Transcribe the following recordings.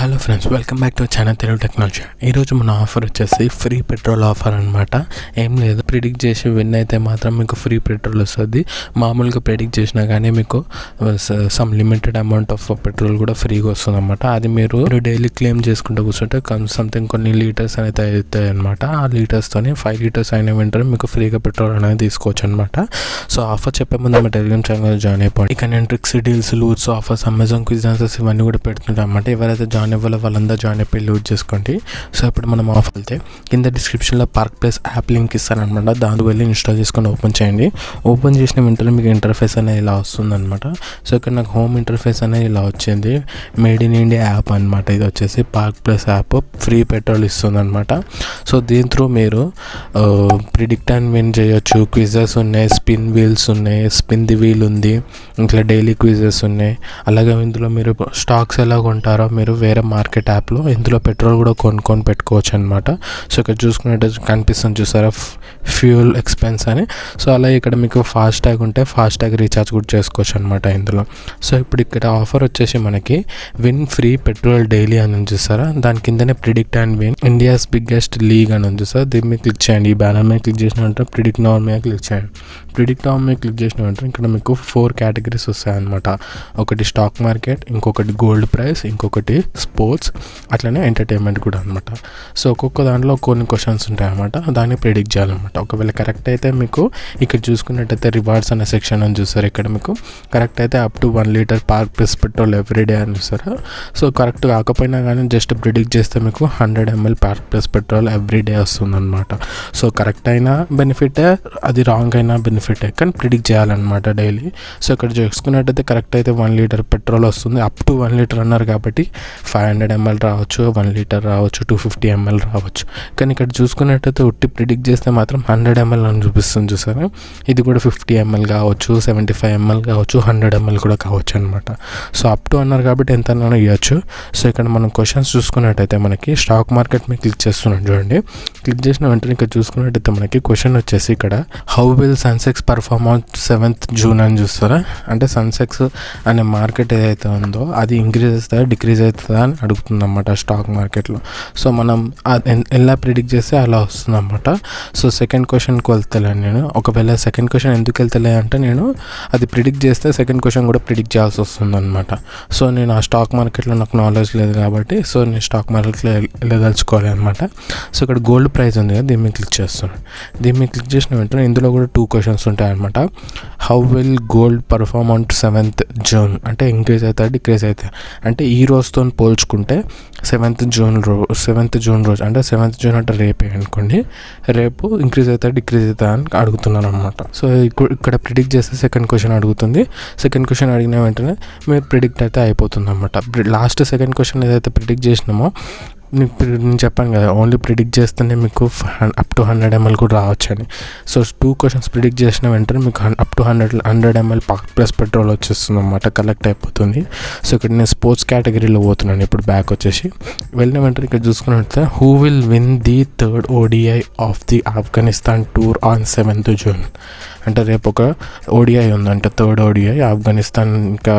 Hello friends, welcome back to channel Telugu technology. ఈరోజు మన offer వచ్చేసి ఫ్రీ పెట్రోల్ ఆఫర్ అనమాట. ఏం లేదు, ప్రిడిక్ట్ చేసి విన్ అయితే మాత్రం మీకు ఫ్రీ పెట్రోల్ వస్తుంది. మామూలుగా ప్రిడిక్ట్ చేసినా కానీ మీకు some limited amount of petrol కూడా ఫ్రీగా వస్తుంది అనమాట. అది మీరు డైలీ క్లెయిమ్ చేసుకుంటూ కూర్చుంటే సంథింగ్ కొన్ని లీటర్స్ అయితే అవుతాయి అనమాట. ఆ లీటర్స్తోని 5 లీటర్స్ అయిన వెంటనే మీకు ఫ్రీగా పెట్రోల్ అనేది తీసుకోవచ్చు అనమాట. సో ఆఫర్ చెప్పే ముందు మా టెలిగ్రామ్ ఛానల్ జాయిన్ అయిపోండి. ఇక నేను tricks, deals, loots, offers, Amazon quiz answers ఇవన్నీ కూడా పెడుతుంటాను అనమాట. ఎవరైతే జాయిన్ అవ్వాలో వాళ్ళందరూ జాయిన్ అయిపోయి యూజ్ చేసుకోండి. సో ఇప్పుడు మనం ఆఫర్ వెళ్తే కింద డిస్క్రిప్షన్లో పార్క్ ప్లేస్ యాప్ లింక్ ఇస్తానమాట. దాని వెళ్ళి ఇన్స్టాల్ చేసుకొని ఓపెన్ చేయండి. ఓపెన్ చేసిన వెంటనే మీకు ఇంటర్ఫేస్ అనేది ఇలా వస్తుందన్నమాట. సో ఇక్కడ నాకు హోమ్ ఇంటర్ఫేస్ అనేది ఇలా వచ్చింది. మేడ్ ఇన్ ఇండియా యాప్ అనమాట. ఇది వచ్చేసి park place app free petrol ఇస్తుంది అనమాట. సో దీని త్రూ మీరు ప్రిడిక్ట్ అండ్ విన్ చేయొచ్చు. క్విజెస్ ఉన్నాయి, స్పిన్ వీల్స్ ఉన్నాయి, స్పిన్ ది వీల్ ఉంది, ఇంకా డైలీ క్విజెస్ ఉన్నాయి. అలాగే ఇందులో మీరు స్టాక్స్ ఎలా కొంటారో మీరు వేరే మార్కెట్ యాప్లో ఇందులో పెట్రోల్ కూడా కొనుక్కొని పెట్టుకోవచ్చు అనమాట. సో ఇక్కడ చూసుకున్నట్టు కనిపిస్తుంది చూసారా, ఫ్యూయల్ ఎక్స్పెన్స్ అని. సో అలా ఇక్కడ మీకు ఫాస్ట్ ట్యాగ్ ఉంటే ఫాస్ట్ ట్యాగ్ రీఛార్జ్ కూడా చేసుకోవచ్చు అనమాట ఇందులో. సో ఇప్పుడు ఇక్కడ ఆఫర్ వచ్చేసి మనకి విన్ ఫ్రీ పెట్రోల్ డైలీ అని ఉంది చూసారా, దాని కిందనే predict and win India's biggest league అని ఉంది సార్. దీని మీద క్లిక్ చేయండి. ఈ బ్యానర్ మీద క్లిక్ చేసిన వెంటనే ప్రిడిక్ట్ నౌ మీద క్లిక్ చేయండి. ప్రిడిక్ట్ నౌ మీద క్లిక్ చేసిన వెంటనే ఇక్కడ మీకు 4 కేటగిరీస్ వస్తాయన్నమాట. ఒకటి స్టాక్ మార్కెట్, ఇంకొకటి గోల్డ్ ప్రైస్, ఇంకొకటి స్పోర్ట్స్, అట్లనే ఎంటర్టైన్మెంట్ కూడా అనమాట. సో ఒక్కొక్క దాంట్లో కొన్ని క్వశ్చన్స్ ఉంటాయి అన్నమాట. దాన్ని ప్రిడిక్ట్ చేయాలన్నమాట. ఒకవేళ కరెక్ట్ అయితే మీకు ఇక్కడ చూసుకున్నట్టయితే రివార్డ్స్ అనే సెక్షన్ అని చూస్తారు. ఇక్కడ మీకు కరెక్ట్ అయితే up to 1 litre park plus petrol everyday అని చూస్తారు. సో కరెక్ట్ కాకపోయినా కానీ జస్ట్ ప్రిడిక్ట్ చేస్తే మీకు 100 ml park plus petrol everyday వస్తుందన్నమాట. సో కరెక్ట్ అయినా బెనిఫిటే, అది రాంగ్ అయినా బెనిఫిటే, కానీ ప్రిడిక్ట్ చేయాలన్నమాట డైలీ. సో ఇక్కడ చూసుకున్నట్టయితే కరెక్ట్ అయితే 1 లీటర్ పెట్రోల్ వస్తుంది. అప్ టు 1 లీటర్ అన్నారు కాబట్టి 500 ml రావచ్చు, 1 లీటర్ రావచ్చు, 250 ml రావచ్చు. కానీ ఇక్కడ చూసుకున్నట్టయితే ఉట్టి ప్రిడిక్ట్ చేస్తే మాత్రం 100 ml అని చూపిస్తుంది చూసారా. ఇది కూడా 50 ml కావచ్చు, 75 ml కావచ్చు, 100 ml కూడా కావచ్చు అనమాట. సో అప్ టు అన్నారు కాబట్టి ఎంత ఇవ్వచ్చు. సో ఇక్కడ మనం క్వశ్చన్స్ చూసుకున్నట్టయితే మనకి స్టాక్ మార్కెట్ మీద క్లిక్ చేస్తున్నాం చూడండి. క్లిక్ చేసిన వెంటనే ఇక్కడ చూసుకున్నట్టయితే మనకి క్వశ్చన్ వచ్చేసి ఇక్కడ how will Sensex perform on 7th June అని చూస్తారా. అంటే సన్సెక్స్ అనే మార్కెట్ ఏదైతే ఉందో అది ఇంక్రీజ్ అవుతుందా డిక్రీజ్ అవుతుందా అని అడుగుతుంది అన్నమాట స్టాక్ మార్కెట్లో. సో మనం ఎలా ప్రిడిక్ట్ చేస్తే అలా వస్తుంది అన్నమాట. సో సెకండ్ క్వశ్చన్కి వెళ్తలేను నేను. ఒకవేళ సెకండ్ క్వశ్చన్ ఎందుకు వెళ్తలే అంటే నేను అది ప్రిడిక్ట్ చేస్తే సెకండ్ క్వశ్చన్ కూడా ప్రిడిక్ట్ చేయాల్సి వస్తుంది అనమాట. సో నేను ఆ స్టాక్ మార్కెట్లో నాకు నాలెడ్జ్ లేదు కాబట్టి సో నేను స్టాక్ మార్కెట్లో వెళ్ళదలుచుకోవాలి అనమాట. సో ఇక్కడ గోల్డ్ ప్రైస్ ఉంది కదా, దీని మీద క్లిక్ చేస్తున్నాను. దీని మీద క్లిక్ చేసిన వెంటనే ఇందులో కూడా 2 క్వశ్చన్స్ ఉంటాయి అనమాట. How will gold perform on 7th June అంటే ఇంక్రీజ్ అవుతాయి డిక్రీజ్ అవుతాయి అంటే ఈ రోజుతో పోల్చుకుంటే 7th June రోజు అంటే 7th June అంటే రేపే అనుకోండి, రేపు ఇంక్రీజ్ అవుతా డిక్రీజ్ అవుతా అని అడుగుతున్నాను అనమాట. సో ఇక్కడ ప్రిడిక్ట్ చేస్తే సెకండ్ క్వశ్చన్ అడుగుతుంది. సెకండ్ క్వశ్చన్ అడిగిన వెంటనే మీరు ప్రిడిక్ట్ అయితే అయిపోతుంది అనమాట. లాస్ట్ సెకండ్ క్వశ్చన్ ఏదైతే ప్రిడిక్ట్ చేసినామో నేను చెప్పాను కదా, ఓన్లీ ప్రిడిక్ట్ చేస్తేనే మీకు అప్ టు 100 ml కూడా రావచ్చు అని. సో 2 క్వశ్చన్స్ ప్రిడిక్ట్ చేసిన వెంటనే మీకు up to 100 ml plus petrol వచ్చేస్తుంది అన్నమాట, కలెక్ట్ అయిపోతుంది. సో ఇక్కడ నేను స్పోర్ట్స్ కేటగిరీలో పోతున్నాను. ఇప్పుడు బ్యాక్ వచ్చేసి వెళ్ళిన వెంటనే ఇక్కడ చూసుకున్నట్లయితే who will win the 3rd ODI of the Afghanistan tour on 7th June అంటే రేపు ఒక ODI ఉందంటే 3rd ODI ఆఫ్ఘనిస్తాన్ ఇంకా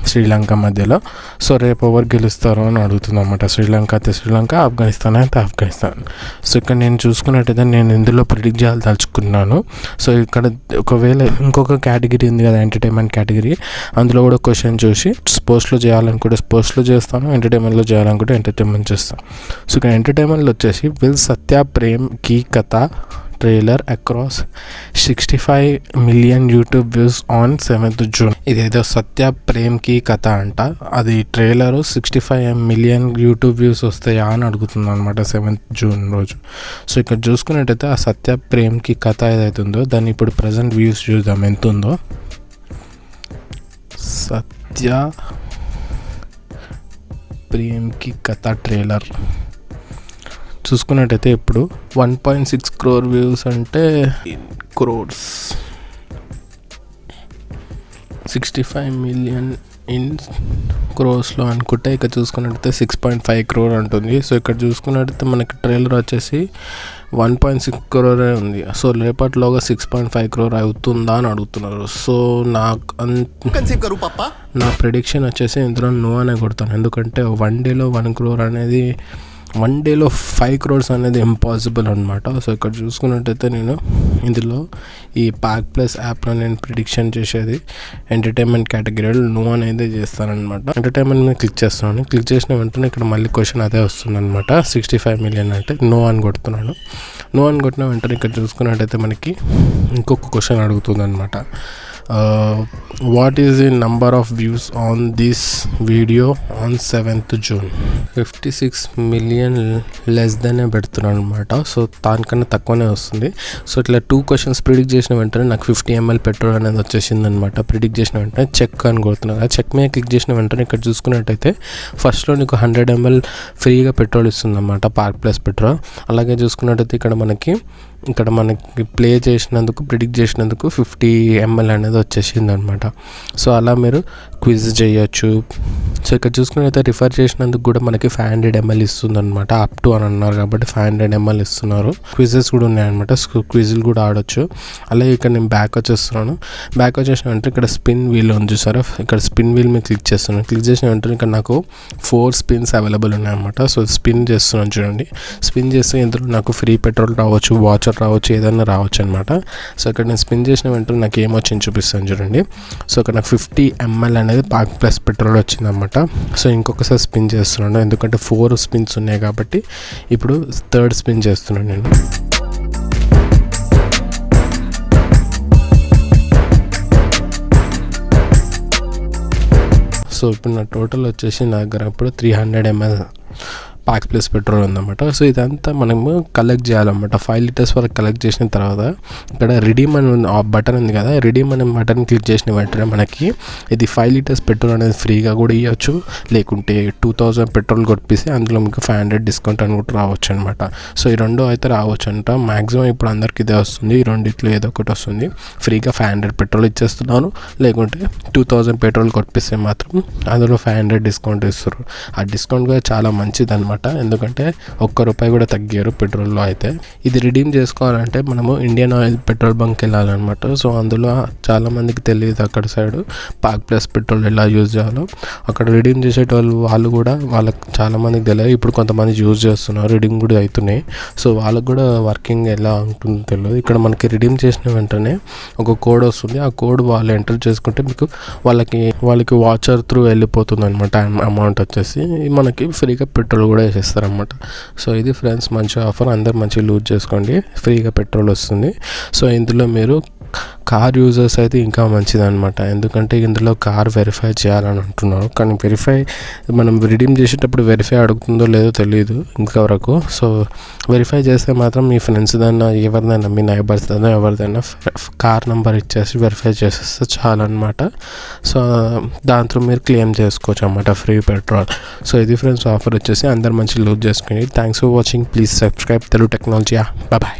శ్రీలంక మధ్యలో. సో రేపు ఎవరు గెలుస్తారో అని అడుగుతుంది అన్నమాట. శ్రీలంక అయితే శ్రీలంక, ఆఫ్ఘనిస్తాన్ అయితే ఆఫ్ఘనిస్తాన్. సో ఇక్కడ నేను చూసుకున్నట్టయితే నేను ఇందులో ప్రిడిక్ట్ చేయాలి తలుచుకున్నాను. సో ఇక్కడ ఒకవేళ ఇంకొక కేటగిరీ ఉంది కదా, ఎంటర్టైన్మెంట్ కేటగిరీ, అందులో కూడా క్వశ్చన్ చూసి స్పోర్ట్స్లో చేయాలనుకుంటే స్పోర్ట్స్లో చేస్తాను, ఎంటర్టైన్మెంట్లో చేయాలనుకుంటే ఎంటర్టైన్మెంట్ చేస్తాను. సో ఇక్కడ ఎంటర్టైన్మెంట్లో వచ్చేసి విల్ సత్య ప్రేమ్ కీ కథ trailer across 65 million YouTube views on 7th June. ఇదేదో సత్య ప్రేమ్ కి కథ అంట, అది ట్రైలరు 65 million యూట్యూబ్ వ్యూస్ వస్తాయా అని అడుగుతుంది అనమాట 7th June రోజు. సో ఇక్కడ చూసుకున్నట్టయితే ఆ సత్య ప్రేమ్ కి కథ ఏదైతే ఉందో దాన్ని ఇప్పుడు ప్రజెంట్ వ్యూస్ చూద్దాం ఎంత ఉందో. సత్య ప్రేమ్ కి కథ ట్రైలర్ చూసుకున్నట్టయితే ఇప్పుడు 1.6 crore వ్యూస్ అంటే crores 65 million ఇన్ క్రోర్స్లో అనుకుంటే ఇక్కడ చూసుకున్నట్టయితే 6.5 crore ఉంటుంది. సో ఇక్కడ చూసుకున్నట్టయితే మనకి ట్రైలర్ వచ్చేసి 1.6 crore ఉంది. సో రేపటిలోగా 6.5 crore అవుతుందా అని అడుగుతున్నారు. సో నా ప్రిడిక్షన్ వచ్చేసి ఇందులో నో అనే కొడతాను. ఎందుకంటే 1 డేలో 1 crore అనేది 1 డేలో 5 crores అనేది ఇంపాసిబుల్ అనమాట. సో ఇక్కడ చూసుకున్నట్టయితే నేను ఇందులో ఈ పాక్ ప్లస్ యాప్లో నేను ప్రిడిక్షన్ చేసేది ఎంటర్టైన్మెంట్ కేటగిరీలో నో అనేది చేస్తానమాట. ఎంటర్టైన్మెంట్ మీద క్లిక్ చేస్తున్నాను. క్లిక్ చేసిన వెంటనే ఇక్కడ మళ్ళీ క్వశ్చన్ అదే వస్తుంది అనమాట. 65 million అంటే నో అని కొడుతున్నాను. నో అని కొట్టిన వెంటనే ఇక్కడ చూసుకున్నట్టయితే మనకి ఇంకొక క్వశ్చన్ అడుగుతుంది అనమాట. What is the number of views on this video on 7th June? 56 million less దెనే పెడుతున్నాను అనమాట. సో దానికన్నా తక్కువనే వస్తుంది. సో ఇట్లా 2 questions ప్రిడిక్ట్ చేసిన వెంటనే నాకు 50 ml పెట్రోల్ అనేది వచ్చేసింది అనమాట. ప్రిడిక్ట్ చేసిన వెంటనే చెక్ అని కొడుతున్నాను. ఆ చెక్ మీద క్లిక్ చేసిన వెంటనే ఇక్కడ చూసుకున్నట్టయితే ఫస్ట్లో నీకు 100 ml ఫ్రీగా పెట్రోల్ ఇస్తుంది అనమాట, పార్క్ ప్లస్ పెట్రోల్. అలాగే చూసుకున్నట్టయితే ఇక్కడ మనకి ప్లే చేసినందుకు, ప్రిడిక్ట్ చేసినందుకు 50 ml అనేది వచ్చేసింది అనమాట. సో అలా మీరు క్విజ్ చేయొచ్చు. సో ఇక్కడ చూసుకున్నట్లయితే రిఫర్ చేసినందుకు కూడా మనకి 500 ml ఇస్తుంది అనమాట. అప్ టు అని అన్నారు కాబట్టి 500 ml ఇస్తున్నారు. క్విజెస్ కూడా ఉన్నాయన్నమాట. క్విజ్లు కూడా ఆడొచ్చు. అలాగే ఇక్కడ నేను బ్యాక్ వచ్చేస్తున్నాను. బ్యాక్ వచ్చేసిన వెంటనే ఇక్కడ స్పిన్ వీల్ ఉంది చూసారా, ఇక్కడ స్పిన్ వీల్ మీద క్లిక్ చేస్తున్నాను. క్లిక్ చేసిన వెంటనే ఇక్కడ నాకు 4 స్పిన్స్ అవైలబుల్ ఉన్నాయన్నమాట. సో స్పిన్ చేస్తున్నాను చూడండి. స్పిన్ చేస్తే ఇందులో నాకు ఫ్రీ పెట్రోల్ రావచ్చు, వాచర్ రావచ్చు, ఏదైనా రావచ్చు అనమాట. సో ఇక్కడ నేను స్పిన్ చేసిన వెంటనే నాకు ఏమొచ్చింది చూపిస్తాను చూడండి. సో ఇక్కడ నాకు 50 ml అనేది పార్క్ ప్లస్ పెట్రోల్ వచ్చిందన్నమాట. సో ఇంకొకసారి స్పిన్ చేస్తున్నాను, ఎందుకంటే 4 స్పిన్స్ ఉన్నాయి కాబట్టి. ఇప్పుడు 3rd స్పిన్ చేస్తున్నాను నేను. సో ఇప్పుడు నా టోటల్ వచ్చేసి నా దగ్గర ఇప్పుడు 300 ml పాక్ ప్లస్ పెట్రోల్ ఉందన్నమాట. సో ఇదంతా మనము కలెక్ట్ చేయాలన్నమాట. 5 liters వరకు కలెక్ట్ చేసిన తర్వాత ఇక్కడ రిడీమ్ అని బటన్ ఉంది కదా, రిడీమ్ అనే బటన్ క్లిక్ చేసిన వెంటనే మనకి ఇది 5 liters పెట్రోల్ అనేది ఫ్రీగా కూడా ఇవ్వచ్చు, లేకుంటే 2000 పెట్రోల్ కొట్టిస్తే అందులో మీకు 500 డిస్కౌంట్ అని కూడా రావచ్చు అనమాట. సో ఈ రెండు అయితే రావచ్చు అంట. మ్యాక్సిమం ఇప్పుడు అందరికి ఇదే వస్తుంది. ఈ రెండిట్లో ఏదో ఒకటి వస్తుంది. ఫ్రీగా 500 పెట్రోల్ ఇచ్చేస్తున్నాను, లేకుంటే 2000 పెట్రోల్ కొట్టిస్తే మాత్రం అందులో 500 డిస్కౌంట్ ఇస్తారు. ఆ డిస్కౌంట్ కూడా చాలా మంచిది అనమాట. ఎందుకంటే ₹1 కూడా తగ్గారు పెట్రోల్లో. అయితే ఇది రిడీమ్ చేసుకోవాలంటే మనము ఇండియన్ ఆయిల్ పెట్రోల్ బంక్ వెళ్ళాలన్నమాట. సో అందులో చాలా మందికి తెలియదు అక్కడ సైడ్ పాక్ ప్లస్ పెట్రోల్ ఎలా యూజ్ చేయాలో. అక్కడ రిడీమ్ చేసేటోళ్ళు వాళ్ళు కూడా వాళ్ళకి చాలా మందికి తెలియదు. ఇప్పుడు కొంతమంది యూజ్ చేస్తున్నారు, రిడీమ్ కూడా అవుతున్నాయి. సో వాళ్ళకి కూడా వర్కింగ్ ఎలా ఉంటుందో తెలియదు. ఇక్కడ మనకి రిడీమ్ చేసిన వెంటనే ఒక కోడ్ వస్తుంది. ఆ కోడ్ వాళ్ళు ఎంటర్ చేసుకుంటే మీకు వాళ్ళకి వాచర్ త్రూ వెళ్ళిపోతుంది అనమాట. అమౌంట్ వచ్చేసి మనకి ఫ్రీగా పెట్రోల్ కూడా వేసేస్తారనమాట. సో ఇది ఫ్రెండ్స్ మంచి ఆఫర్, అందరు మంచిగా యూజ్ చేసుకోండి. ఫ్రీగా పెట్రోల్ వస్తుంది. సో ఇందులో మీరు కార్ యూజర్స్ అయితే ఇంకా మంచిదన్నమాట. ఎందుకంటే ఇందులో కార్ వెరిఫై చేయాలని అంటున్నారు, కానీ మనం రిడీమ్ చేసేటప్పుడు వెరిఫై అడుగుతుందో లేదో తెలియదు ఇంతవరకు. సో వెరిఫై చేస్తే మాత్రం మీ ఫ్రెండ్స్ దైనా, ఎవరిదైనా, మీ నైబర్స్ దైనా, ఎవరిదైనా కార్ నెంబర్ ఇచ్చేసి వెరిఫై చేసేస్తే చాలన్నమాట. సో దాంతో మీరు క్లెయిమ్ చేసుకోవచ్చు అన్నమాట ఫ్రీ పెట్రోల్. సో ఇది ఫ్రెండ్స్ ఆఫర్ వచ్చేసి అందరు మంచి యూజ్ చేసుకోండి. Thanks for watching. Please subscribe Telugu technology. Bye.